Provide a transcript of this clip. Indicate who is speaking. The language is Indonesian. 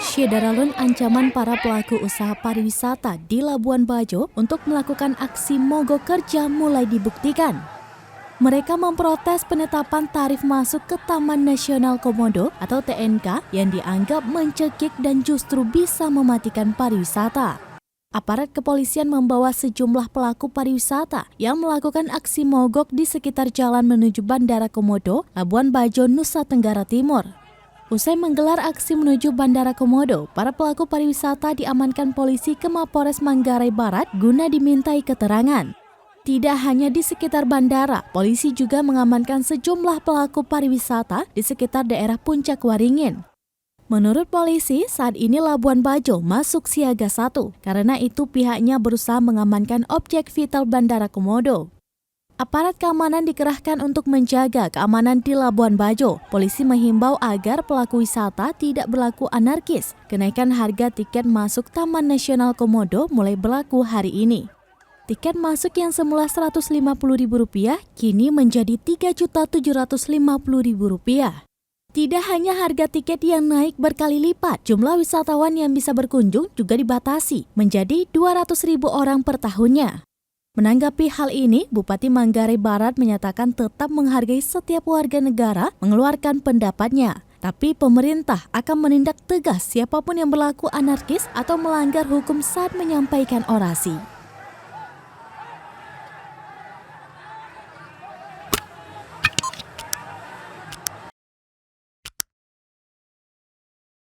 Speaker 1: Syederalun ancaman para pelaku usaha pariwisata di Labuan Bajo untuk melakukan aksi mogok kerja mulai dibuktikan. Mereka memprotes penetapan tarif masuk ke Taman Nasional Komodo atau TNK yang dianggap mencekik dan justru bisa mematikan pariwisata. Aparat kepolisian membawa sejumlah pelaku pariwisata yang melakukan aksi mogok di sekitar jalan menuju Bandara Komodo, Labuan Bajo, Nusa Tenggara Timur. Usai menggelar aksi menuju Bandara Komodo, para pelaku pariwisata diamankan polisi ke Mapores Manggarai Barat guna dimintai keterangan. Tidak hanya di sekitar bandara, polisi juga mengamankan sejumlah pelaku pariwisata di sekitar daerah Puncak Waringin. Menurut polisi, saat ini Labuan Bajo masuk siaga 1, karena itu pihaknya berusaha mengamankan objek vital Bandara Komodo. Aparat keamanan dikerahkan untuk menjaga keamanan di Labuan Bajo. Polisi menghimbau agar pelaku wisata tidak berlaku anarkis. Kenaikan harga tiket masuk Taman Nasional Komodo mulai berlaku hari ini. Tiket masuk yang semula Rp150.000 kini menjadi Rp3.750.000. Tidak hanya harga tiket yang naik berkali lipat, jumlah wisatawan yang bisa berkunjung juga dibatasi menjadi 200.000 orang per tahunnya. Menanggapi hal ini, Bupati Manggarai Barat menyatakan tetap menghargai setiap warga negara mengeluarkan pendapatnya. Tapi pemerintah akan menindak tegas siapapun yang berlaku anarkis atau melanggar hukum saat menyampaikan orasi.